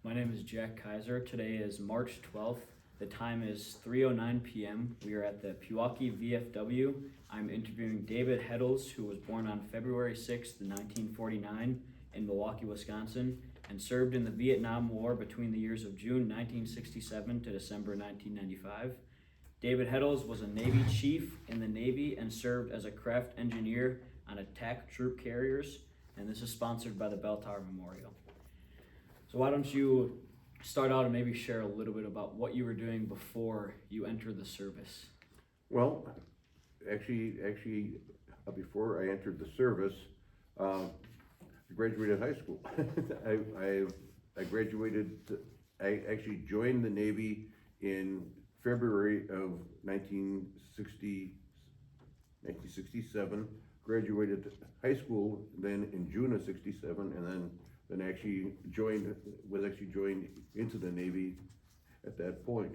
My name is Jack Kiser. Today is March 12th. The time is 3:09 p.m. We are at the Pewaukee VFW. I'm interviewing David Hoettels, who was born on February 6th, 1949 in Milwaukee, Wisconsin, and served in the Vietnam War between the years of June 1967 to December 1995. David Hoettels was a Navy chief in the Navy and served as a craft engineer on attack troop carriers, and this is sponsored by the Bell Tower Memorial. So why don't you start out and maybe share a little bit about what you were doing before you entered the service? Well, actually, before I entered the service, I graduated high school. I graduated. I actually joined the Navy in February of 1967. Graduated high school then in June of '67, and then was actually joined into the Navy at that point.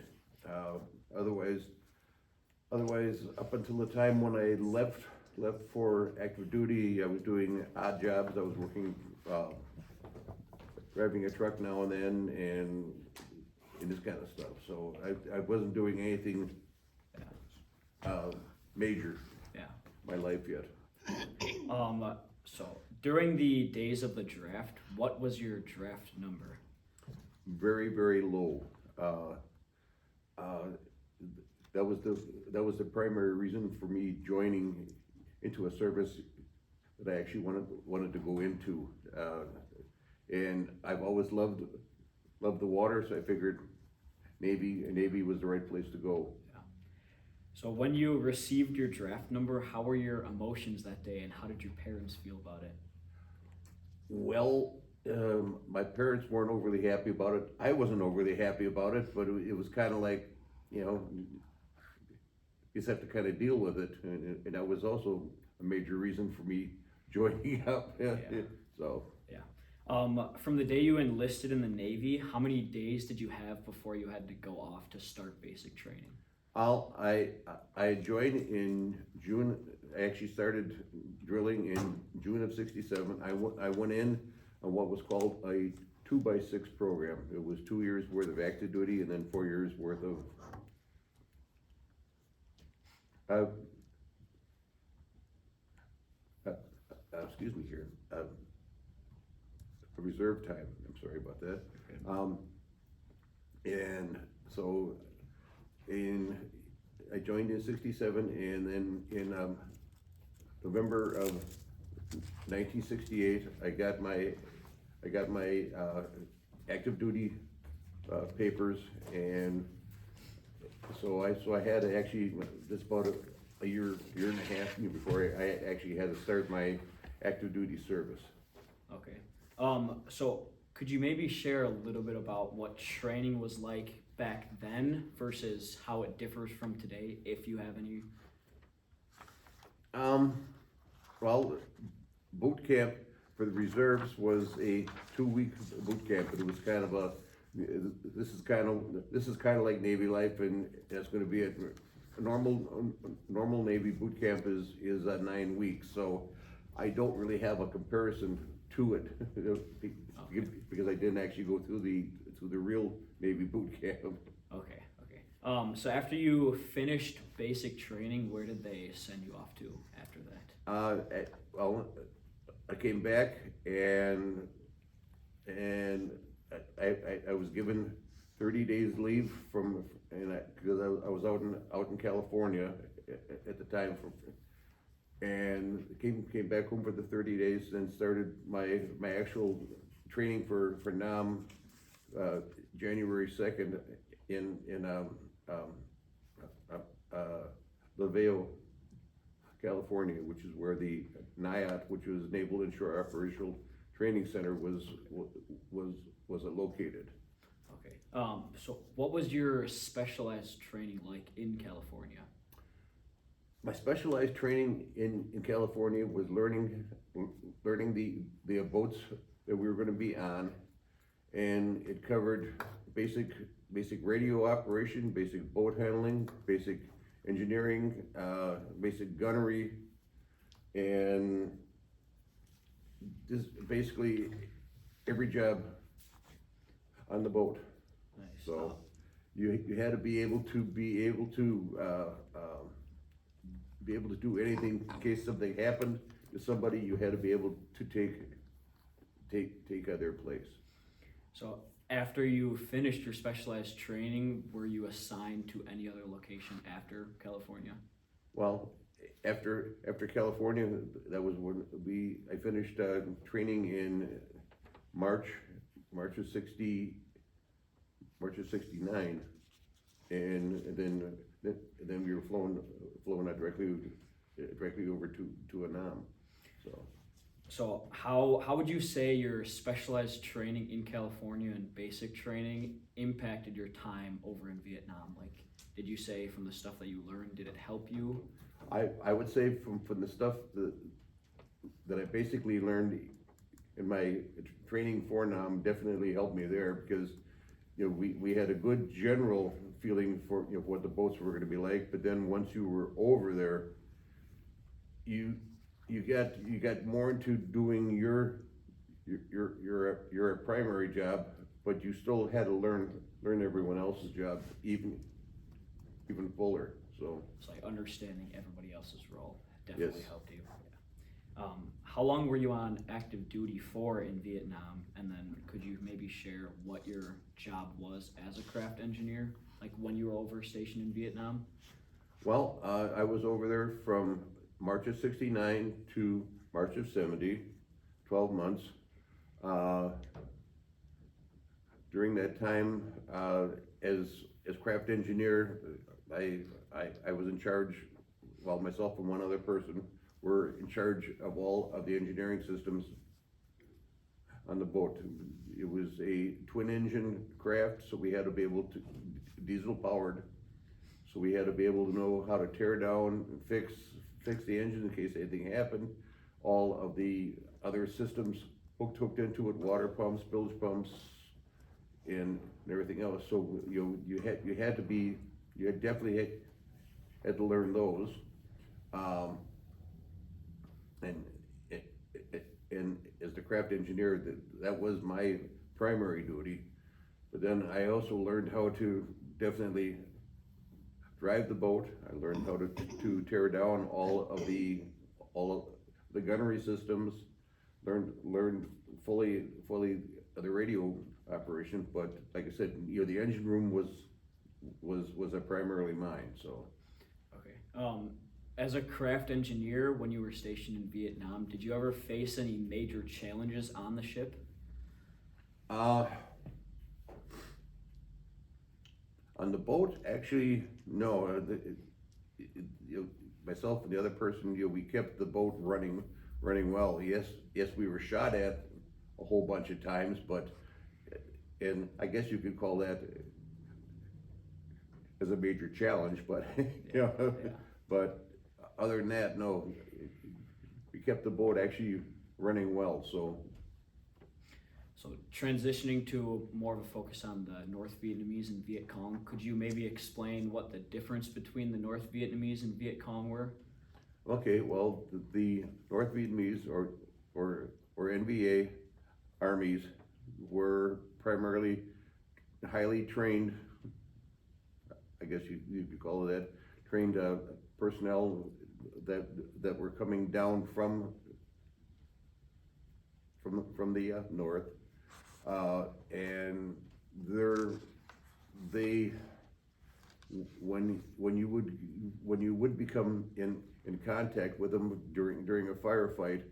Otherwise, up until the time when I left for active duty, I was doing odd jobs. I was working, driving a truck now and then, and this kind of stuff. So I wasn't doing anything major. Yeah. My life yet. So during the days of the draft, what was your draft number? Very, very low. That was the primary reason for me joining into a service that I actually wanted to go into. And I've always loved the water, so I figured Navy was the right place to go. Yeah. So when you received your draft number, how were your emotions that day, and how did your parents feel about it? Well, my parents weren't overly happy about it. I wasn't overly happy about it, but it was kind of like, you just have to kind of deal with it. And that was also a major reason for me joining up. Yeah. So. Yeah. From the day you enlisted in the Navy, how many days did you have before you had to go off to start basic training? I joined in June. I actually started drilling in June of '67. I went in on what was called a 2x6 program. It was 2 years worth of active duty and then 4 years worth of excuse me here, reserve time. I'm sorry about that. And so I joined in '67, and then in November of 1968, I got my active duty papers, and so I had to actually just about a year and a half before I actually had to start my active duty service. Okay. So could you maybe share a little bit about what training was like back then versus how it differs from today, if you have any? Well, boot camp for the reserves was a 2-week boot camp, but it was kind of this is kind of like Navy life, and it's going to be a normal Navy boot camp is 9 weeks. So I don't really have a comparison to it because I didn't actually go through the real Navy boot camp. Okay. So after you finished basic training, where did they send you off to after that? Well, I came back and I was given 30 days leave because I was out in California at the time and came back home for the 30 days, then started my actual training for NAM January 2nd in Laveo, California, which is where the NIOT, which was Naval Inshore Operational Training Center, was located. Okay. So what was your specialized training like in California? My specialized training in California was learning the boats that we were going to be on, and it covered basic radio operation, basic boat handling, basic engineering, basic gunnery, and just basically every job on the boat. Nice. So you had to be able to be able to do anything in case something happened to somebody. You had to be able to take their place. So after you finished your specialized training, were you assigned to any other location after California? Well, after California, that was when I finished training in March of '69, and then we were flown out directly over to Annam. So how would you say your specialized training in California and basic training impacted your time over in Vietnam? Like, did you say from the stuff that you learned, did it help you? I would say from the stuff that I basically learned in my training for Nam definitely helped me there, because we had a good general feeling for what the boats were going to be like, but then once you were over there, you got more into doing your primary job, but you still had to learn everyone else's job even fuller. So It's like understanding everybody else's role definitely Yes. helped you. Yeah. How long were you on active duty for in Vietnam? And then could you maybe share what your job was as a craft engineer, like when you were over stationed in Vietnam? Well, I was over there from March of '69 to March of '70, 12 months. During that time, as craft engineer, I was in charge, well, myself and one other person were in charge of all of the engineering systems on the boat. It was a twin engine craft, so we had to be able to, diesel powered, so we had to be able to know how to tear down and fix the engine in case anything happened. All of the other systems hooked into it, water pumps, bilge pumps, and everything else. So you definitely had to learn those. And as the craft engineer, that was my primary duty. But then I also learned how to definitely drive the boat. I learned how to tear down all of the gunnery systems. Learned fully the radio operation. But like I said, the engine room was primarily mine. So. Okay. As a craft engineer, when you were stationed in Vietnam, did you ever face any major challenges on the ship? On the boat, actually, no. Myself and the other person, we kept the boat running well. Yes, we were shot at a whole bunch of times, and I guess you could call that as a major challenge. But Yeah. but other than that, no. We kept the boat actually running well. So transitioning to more of a focus on the North Vietnamese and Viet Cong, could you maybe explain what the difference between the North Vietnamese and Viet Cong were? Okay, well, the North Vietnamese or NVA armies were primarily highly trained, I guess you could call it that, trained personnel that were coming down from the north, and when you would become in contact with them during a firefight,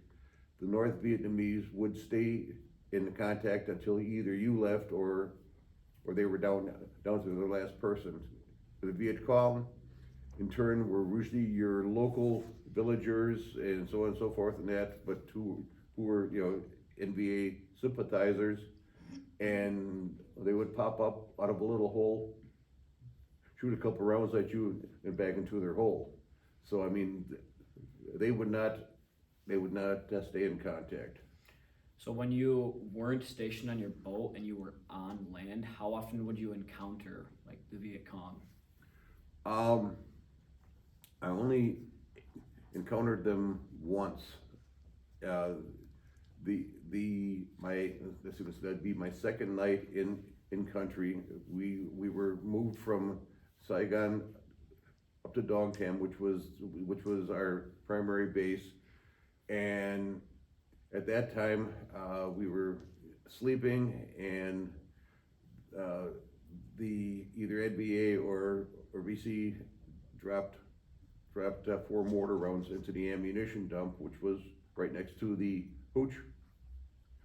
the North Vietnamese would stay in contact until either you left or they were down to the last person. The Viet Cong, in turn, were usually your local villagers and so on and so forth and that, but who were NVA sympathizers, and they would pop up out of a little hole, shoot a couple rounds at you, and back into their hole. So I mean, they would not stay in contact. So when you weren't stationed on your boat and you were on land, how often would you encounter like the Viet Cong? I only encountered them once. That'd be my second night in country. We were moved from Saigon up to Dongtam, which was our primary base, and at that time we were sleeping, and the either NBA or VC dropped 4 mortar rounds into the ammunition dump, which was right next to the hooch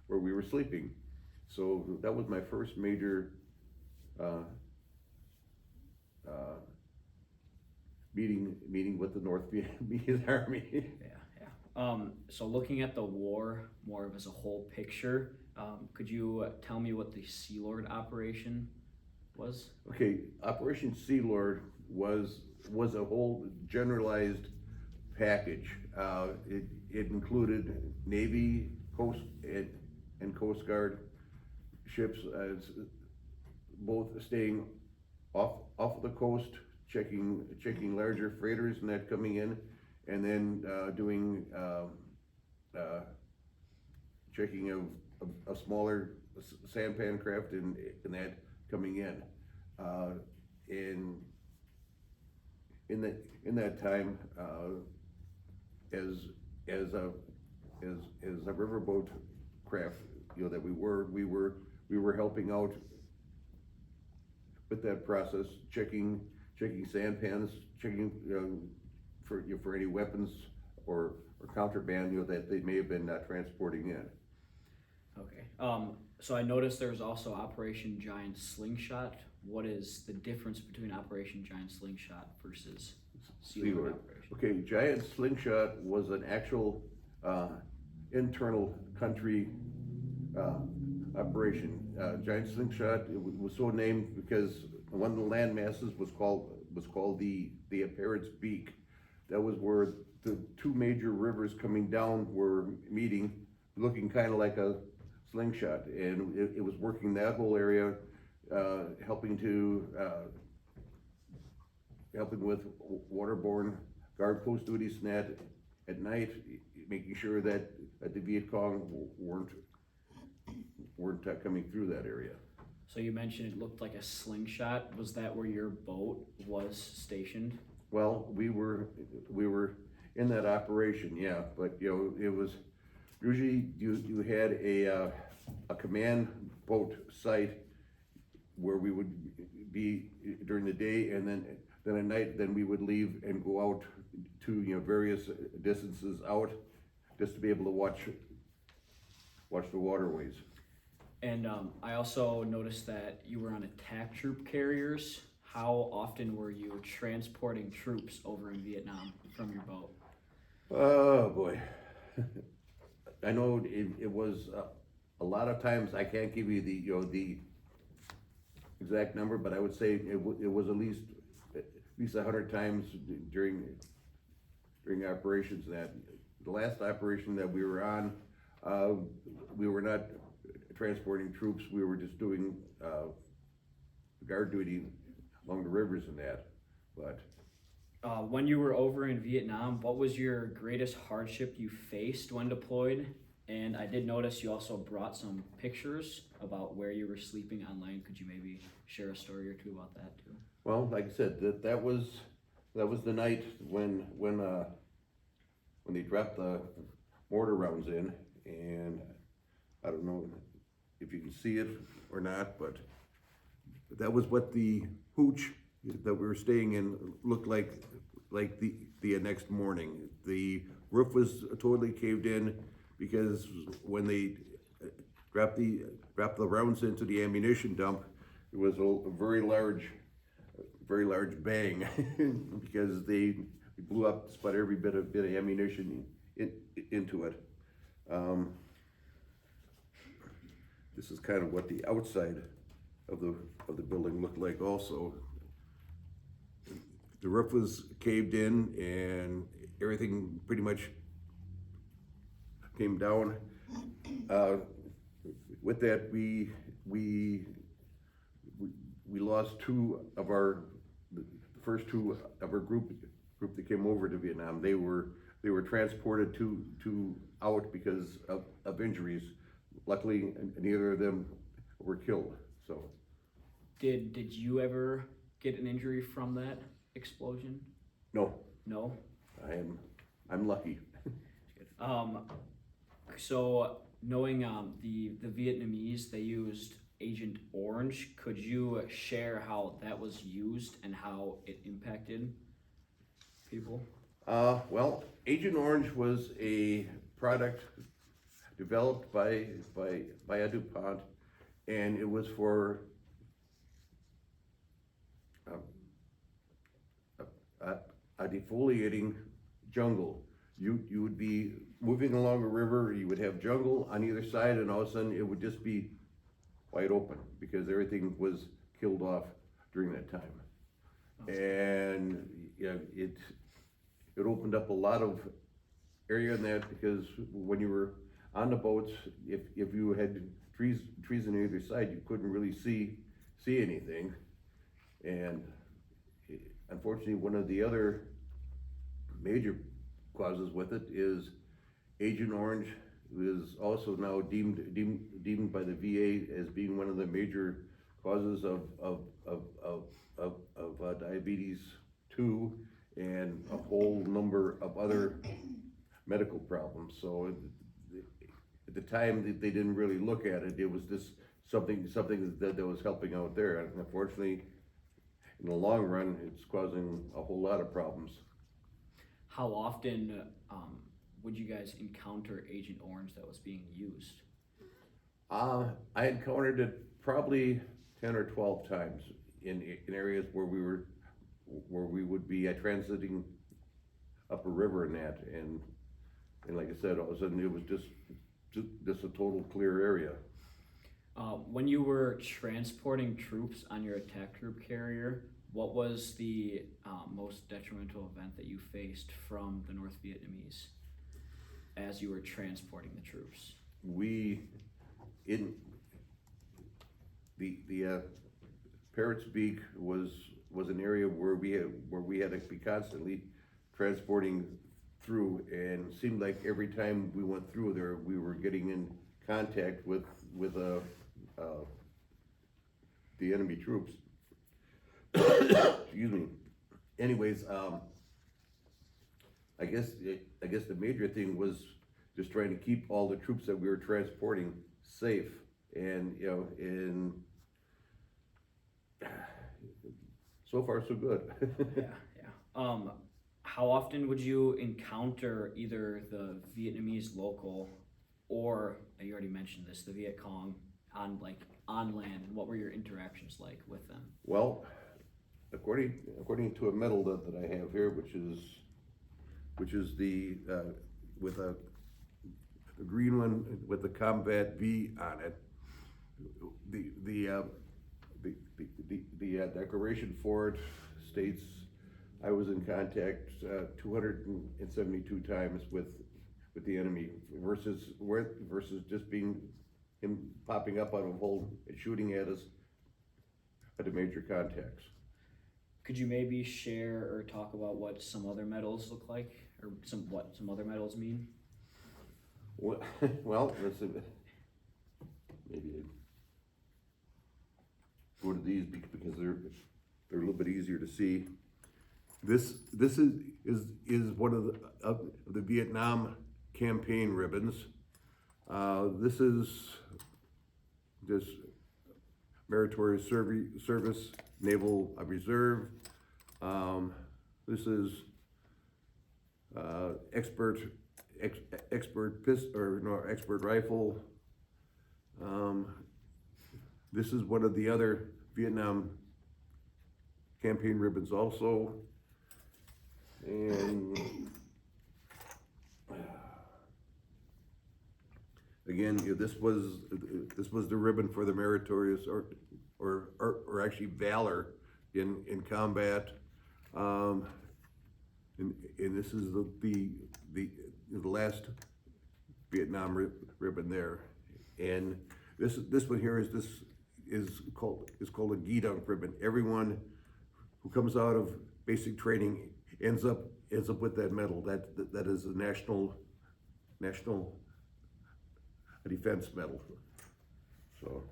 where we were sleeping. So that was my first major meeting with the North Vietnamese Army. Yeah. So looking at the war more of as a whole picture, could you tell me what the Sea Lord operation was? Okay, Operation Sea Lord was a whole generalized package. It included Navy, Coast, and Coast Guard ships, both staying off of the coast, checking larger freighters and that coming in, and then doing checking of smaller sampan craft and that coming in. In that time, as a riverboat craft, that we were helping out with that process, checking sampans, checking for any weapons or contraband that they may have been transporting in. Okay. So I noticed there's also Operation Giant Slingshot. What is the difference between Operation Giant Slingshot versus Sea Lord operation? Okay, Giant Slingshot was an actual internal country operation. Giant Slingshot was so named because one of the land masses was called the Apparent's Beak. That was where the 2 major rivers coming down were meeting, looking kind of like a slingshot, and it was working that whole area, helping with waterborne guard post duties and at night, making sure that the Viet Cong weren't coming through that area. So you mentioned it looked like a slingshot. Was that where your boat was stationed? Well, we were in that operation, yeah, but it was usually you had a command boat site where we would be during the day, and then at night, then we would leave and go out to various distances out, just to be able to watch the waterways. And I also noticed that you were on attack troop carriers. How often were you transporting troops over in Vietnam from your boat? Oh boy, I know it was a lot of times. I can't give you the exact number, but I would say it was at least 100 times during operations. That the last operation that we were on, we were not transporting troops. We were just doing guard duty along the rivers and that. But when you were over in Vietnam, what was your greatest hardship you faced when deployed? And I did notice you also brought some pictures about where you were sleeping on land. Could you maybe share a story or two about that too? well, like I said, that was the night when they dropped the mortar rounds in, and I don't know if you can see it or not, but that was what the hooch that we were staying in looked like the next morning. The roof was totally caved in because when they dropped the rounds into the ammunition dump, it was a very large bang because they blew up just about every bit of ammunition into it. This is kind of what the outside of the building looked like also. The roof was caved in and everything pretty much came down. With that, we lost the first two of our group that came over to Vietnam. They were transported to out because of injuries. Luckily, neither of them were killed. So Did you ever get an injury from that explosion? No, No? I'm lucky. Um, so knowing the Vietnamese, they used Agent Orange. Could you share how that was used and how it impacted people? Well, Agent Orange was a product developed by a DuPont, and it was for a, a defoliating jungle. You would be moving along a river, you would have jungle on either side, and all of a sudden it would just be wide open because everything was killed off during that time. And yeah, it opened up a lot of area in that because when you were on the boats, if you had trees on either side, you couldn't really see anything. And unfortunately, one of the other major causes with it is Agent Orange is also now deemed by the VA as being one of the major causes of diabetes 2 and a whole number of other medical problems. So at the time they didn't really look at it. It was just something that was helping out there. And unfortunately, in the long run, it's causing a whole lot of problems. How often would you guys encounter Agent Orange that was being used? I encountered it probably 10 or 12 times in areas where we would be transiting up a river and that, and like I said, all of a sudden it was just a total clear area. When you were transporting troops on your attack troop carrier, what was the most detrimental event that you faced from the North Vietnamese as you were transporting the troops? The Parrot's Beak was an area where we had to be constantly transporting through, and it seemed like every time we went through there, we were getting in contact with the enemy troops. Excuse me. Anyways, I guess the major thing was just trying to keep all the troops that we were transporting safe, and so far so good. Yeah. How often would you encounter either the Vietnamese local or, you already mentioned this, the Viet Cong on land, and what were your interactions like with them? Well, according to a medal that I have here, which is the with a green one with the combat V on it, the declaration for it states I was in contact 272 times with the enemy versus just being him popping up out of a hole and shooting at us at the major contacts. Could you maybe share or talk about what some other medals look like, or what some other medals mean? Well, maybe go to these because they're a little bit easier to see. This is one of the Vietnam campaign ribbons. This is this meritorious service, Naval Reserve. This is expert rifle. This is one of the other Vietnam campaign ribbons also. And again, this was the ribbon for the meritorious or actually valor in combat. And this is the last Vietnam ribbon there. And this one here is called a Gidong ribbon. Everyone who comes out of basic training ends up with that medal. That is a national defense medal. So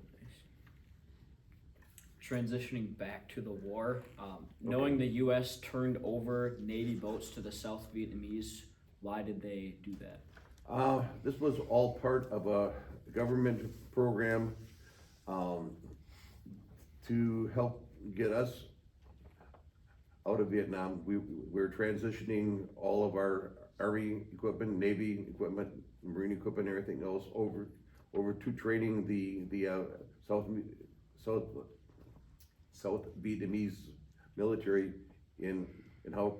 transitioning back to the war, knowing the U.S. turned over Navy boats to the South Vietnamese, why did they do that? This was all part of a government program, to help get us out of Vietnam. We're transitioning all of our Army equipment, Navy equipment, Marine equipment, everything else over to training the South Vietnamese military in how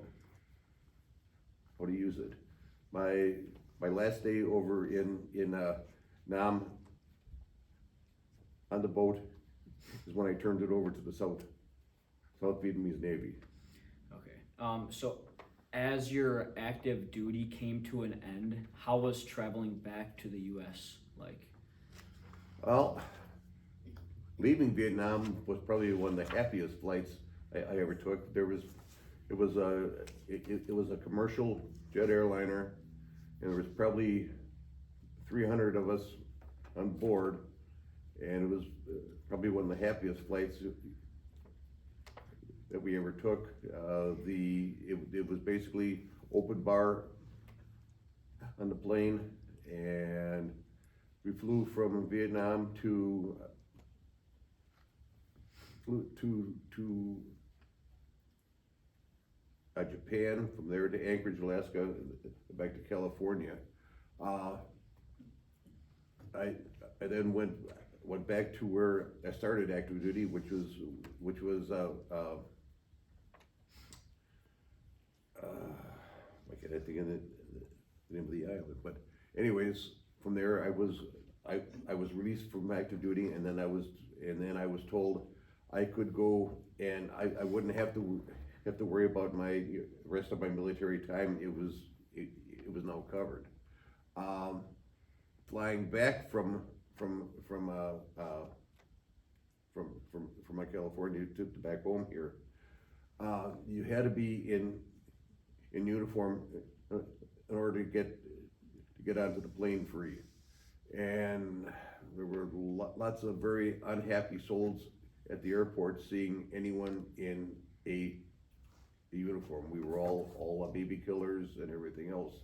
to use it. My last day over in Nam on the boat is when I turned it over to the South Vietnamese Navy. Okay. So as your active duty came to an end, how was traveling back to the U.S. like? Well, leaving Vietnam was probably one of the happiest flights I ever took. It was a commercial jet airliner, and there was probably 300 of us on board, and it was probably one of the happiest flights that we ever took. It was basically open bar on the plane, and we flew from Vietnam to Japan, from there to Anchorage, Alaska, back to California. I then went back to where I started active duty, which was I can't think of the name of the island, but anyways, from there I was released from active duty, and then I was told I could go, and I wouldn't have to worry about my rest of my military time. It was now covered. Flying back from my California to back home here, you had to be in uniform in order to get onto the plane free, and there were lots of very unhappy souls at the airport seeing anyone in a uniform. We were all baby killers and everything else,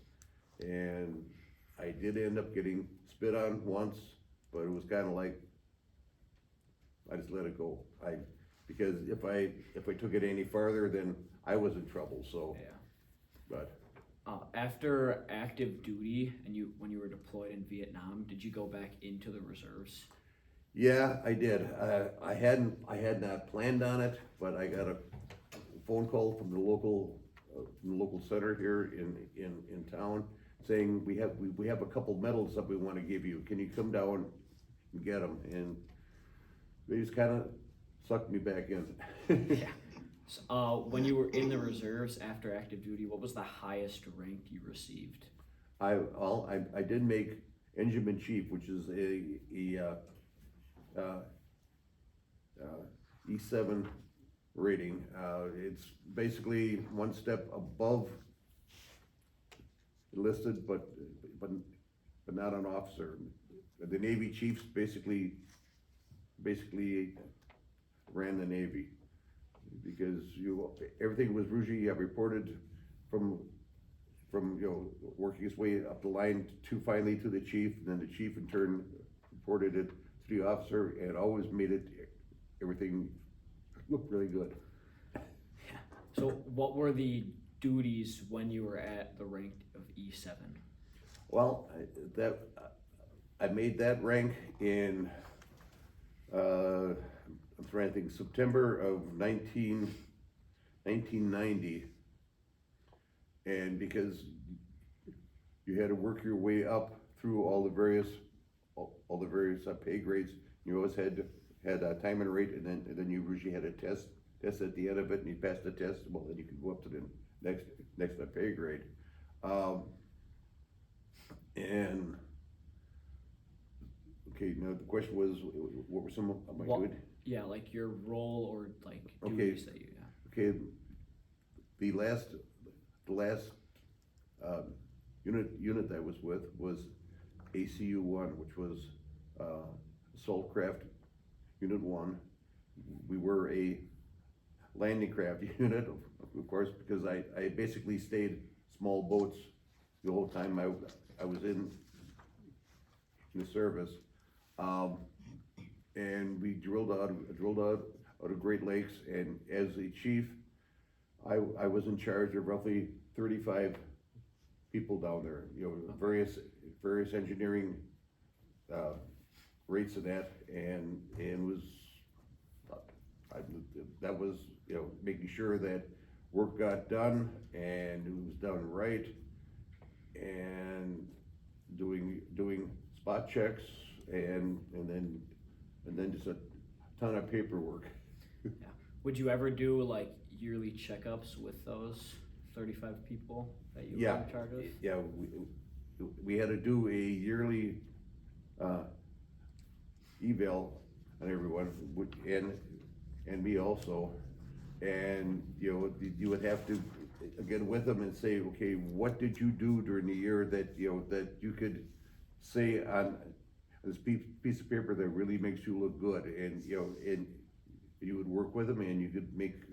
and I did end up getting spit on once, but it was kind of like I just let it go. Because if I took it any farther, then I was in trouble. So Yeah. But after active duty and when you were deployed in Vietnam, did you go back into the reserves? yeah, I did. I had not planned on it, but I got a phone call from the local center here in town saying we have a couple medals that we want to give you. Can you come down and get them? And they just kind of sucked me back in. Yeah. So, when you were in the reserves after active duty, what was the highest rank you received? I did make engineman chief, which is a E7 rating. It's basically one step above enlisted, but not an officer. The Navy chiefs basically ran the Navy, because everything was Rougi reported from working its way up the line to finally to the chief, and then the chief in turn reported it to the officer, and always made everything look really good. Yeah. So what were the duties when you were at the rank of E7? Well, I made that rank in I'm trying to think, September of 1990, and because you had to work your way up through all the various pay grades, you always had a time and rate, and then you usually had a test at the end of it, and you passed the test. Well, then you could go up to the next pay grade, and okay. Now the question was, what were some of my good? Yeah, like your role or like Okay. duties that you. Yeah. Okay, the last unit that I was with was ACU 1, which was Assault Craft Unit 1. we were a landing craft unit, of course, because I basically stayed small boats the whole time I was in the service. And we drilled out of Great Lakes, and as a chief, I was in charge of roughly 35 people down there, you know, various engineering, rates of that, and was, that was, you know, making sure that work got done and it was done right, and doing spot checks, and then just a ton of paperwork. Yeah. Would you ever do like yearly checkups with those 35 people that you were in charge of? Yeah, we had to do a yearly eval on everyone, and me also, and you know, you would have to get with them and say, okay, what did you do during the year that, you know, that you could say on this piece of paper that really makes you look good, and you know, and you would work with them, and you could make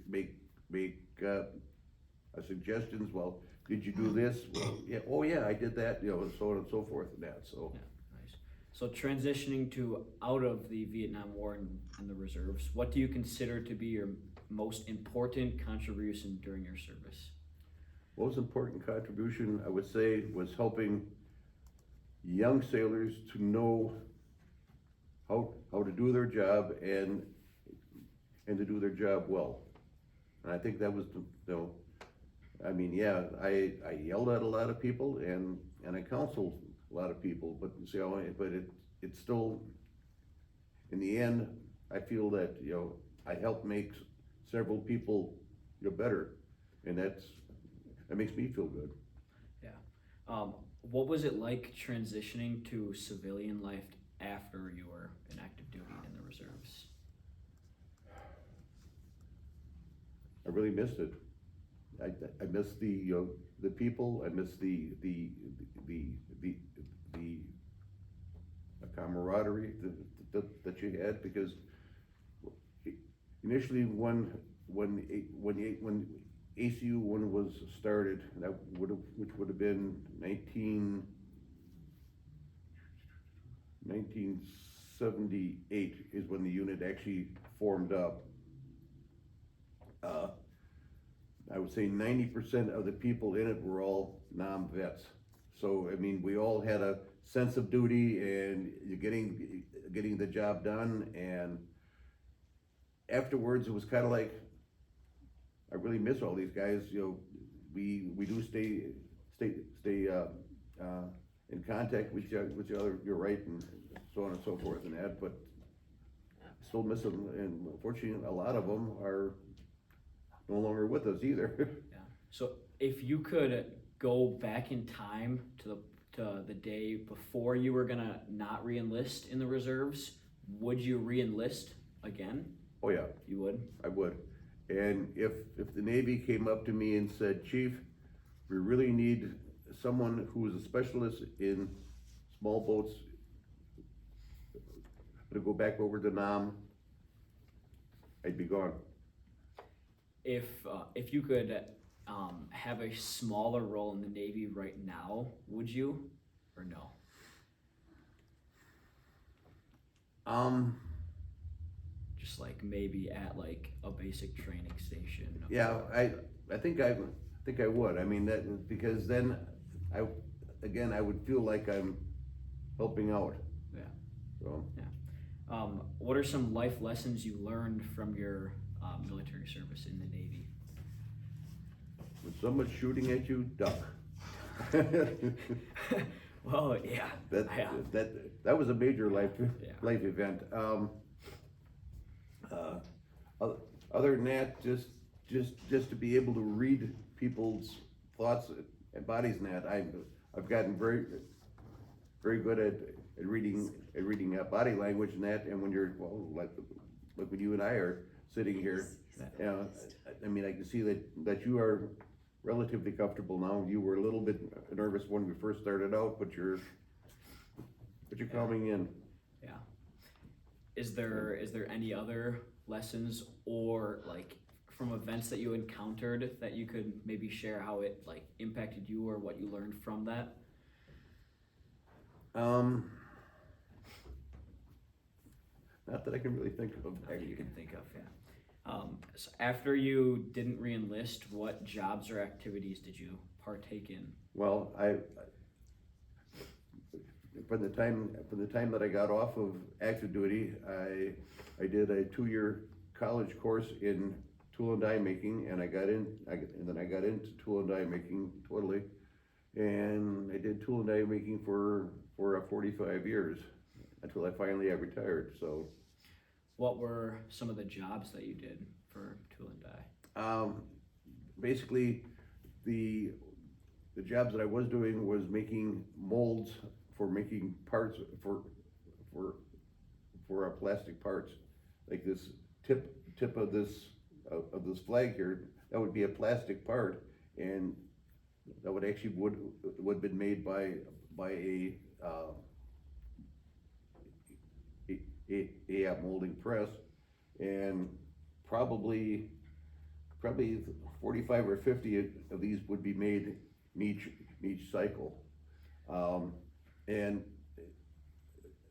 suggestions. Well, did you do this? Well, yeah, oh yeah, I did that. You know, and so on and so forth, and that. So. Yeah, nice. So transitioning to out of the Vietnam War and the reserves, what do you consider to be your most important contribution during your service? Most important contribution, I would say, was helping young sailors to know how to do their job and to do their job well. And I think that was the, you know, I mean, yeah, I yelled at a lot of people and I counseled a lot of people, but you know, but it's still, in the end, I feel that, you know, I helped make several people, you know, better, and that makes me feel good. Yeah. What was it like transitioning to civilian life after you were in active duty in the reserves? I really missed it. I miss the people. I miss the camaraderie that you had, because initially when ACU one was started, which would have been 1978 is when the unit actually formed up. I would say 90% of the people in it were all non-vets. So, I mean, we all had a sense of duty and you're getting the job done, and afterwards it was kind of like, I really miss all these guys. You know, we do stay in contact with each other, you're right, and so on and so forth and that, but still miss them, and unfortunately a lot of them are no longer with us either. Yeah. So if you could go back in time to the day before you were gonna not re-enlist in the reserves, would you re-enlist again? Oh yeah. You would? I would. And if the Navy came up to me and said, Chief, we really need someone who is a specialist in small boats to go back over to Nam, I'd be gone. If you could have a smaller role in the Navy right now, would you or no? Just like maybe at like a basic training station. Yeah, I think I would. I mean, that, because then I would feel like I'm helping out. Yeah. So. Yeah. What are some life lessons you learned from your military service in the Navy? When someone's shooting at you, duck. Well, yeah. That was a major life event. Other than that, just to be able to read people's thoughts and bodies, and that I've gotten very good at reading body language and that. And when you're, well, like when you and I are sitting here, you know, I mean, I can see that you are relatively comfortable now. You were a little bit nervous when we first started out, but you're coming in. Yeah. is there any other lessons or like from events that you encountered that you could maybe share how it like impacted you or what you learned from that? Not that I can really think of. Not that you can think of, yeah. So after you didn't re-enlist, what jobs or activities did you partake in? Well, from the time that I got off of active duty, I did a 2-year college course in tool and die making, and then I got into tool and die making totally, and I did tool and die making for 45 years until I finally got retired. So, What were some of the jobs that you did for tool and die? basically, the jobs that I was doing was making molds for making parts for plastic parts, like this tip of this flag here. That would be a plastic part, and that would actually would have been made by a molding press, and probably 45 or 50 of these would be made in each cycle. And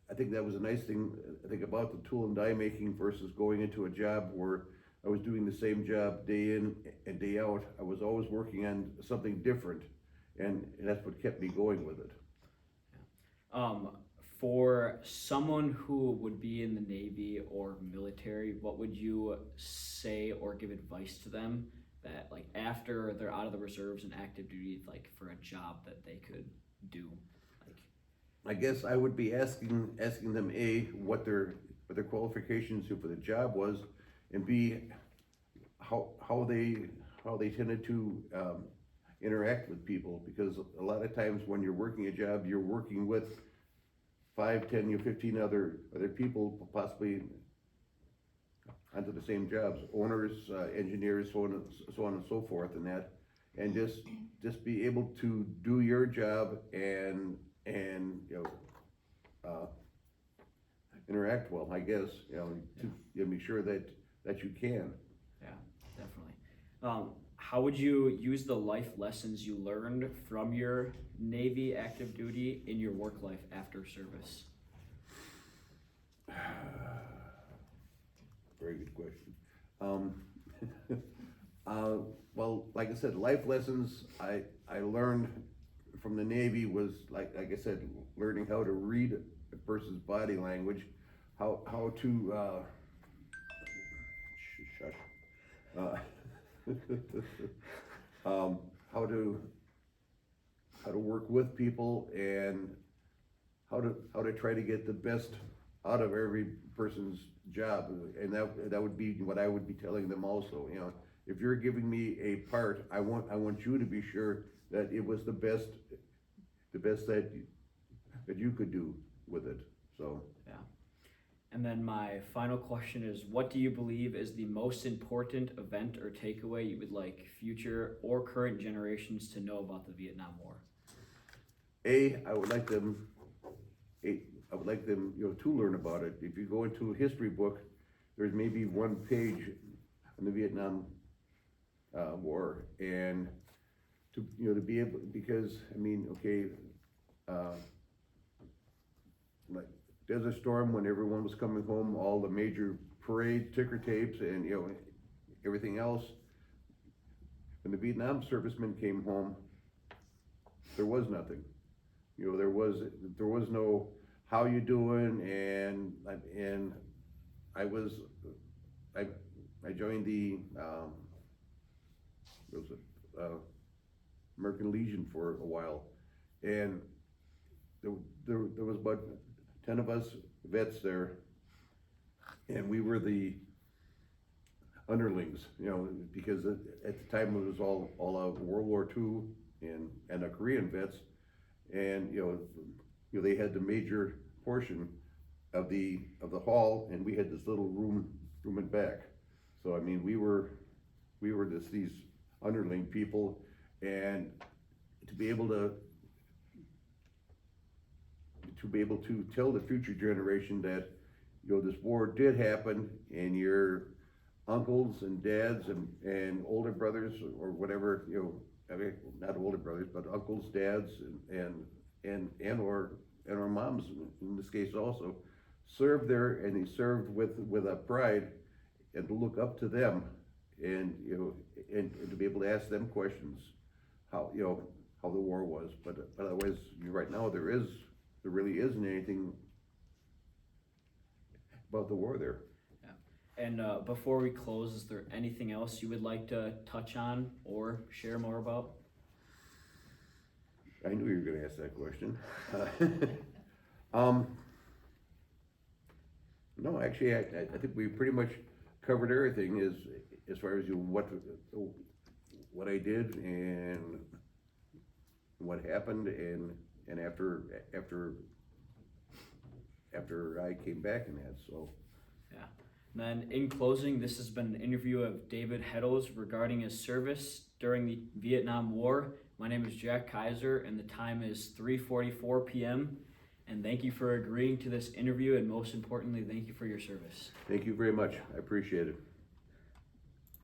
I think that was a nice thing, I think, about the tool and die making versus going into a job where I was doing the same job day in and day out. I was always working on something different, and that's what kept me going with it. For someone who would be in the Navy or military, what would you say or give advice to them that like after they're out of the reserves and active duty, like for a job that they could do? Like, I guess I would be asking them what their qualifications for the job was, and B, how they tended to interact with people, because a lot of times when you're working a job, you're working with 5, 10, 15 other people, possibly onto the same jobs, owners, engineers, so on and so forth, and just be able to do your job and interact well, I guess, to make sure that you can. yeah, definitely. How would you use the life lessons you learned from your Navy active duty in your work life after service? Very good question. Well, like I said, life lessons I learned from the Navy was like I said, learning how to read a person's body language, how to shush. How to work with people, and how to try to get the best out of every person's job, and that would be what I would be telling them also. If you're giving me a part, I want you to be sure that it was the best that you could do with it. So. Yeah. And then my final question is, what do you believe is the most important event or takeaway you would like future or current generations to know about the Vietnam War? I would like them, to learn about it. If you go into a history book, there's maybe one page on the Vietnam War, and to be able, because like Desert Storm, when everyone was coming home, all the major parade ticker tapes and everything else. When the Vietnam servicemen came home, there was nothing. There was no how you doing, and I joined the American Legion for a while, and there was about 10 of us vets there, and we were the underlings, because at the time it was all of World War II and the Korean vets, and they had the major portion of the hall, and we had this little room in back. So we were these underling people, and to be able to tell the future generation that this war did happen, and your uncles and dads and older brothers or whatever, I mean, not older brothers, but uncles, dads, and our moms in this case also served there, and they served with a pride, and to look up to them, and and to be able to ask them questions, how how the war was. But otherwise, right now there really isn't anything about the war there. And before we close, is there anything else you would like to touch on or share more about? I knew you were going to ask that question. No, actually, I think we pretty much covered everything as far as what I did and what happened and after I came back and that. So. Yeah. And then in closing, this has been an interview of David Hoettels regarding his service during the Vietnam War. My name is Jack Kiser, and the time is 3:44 p.m. And thank you for agreeing to this interview, and most importantly, thank you for your service. Thank you very much. I appreciate it.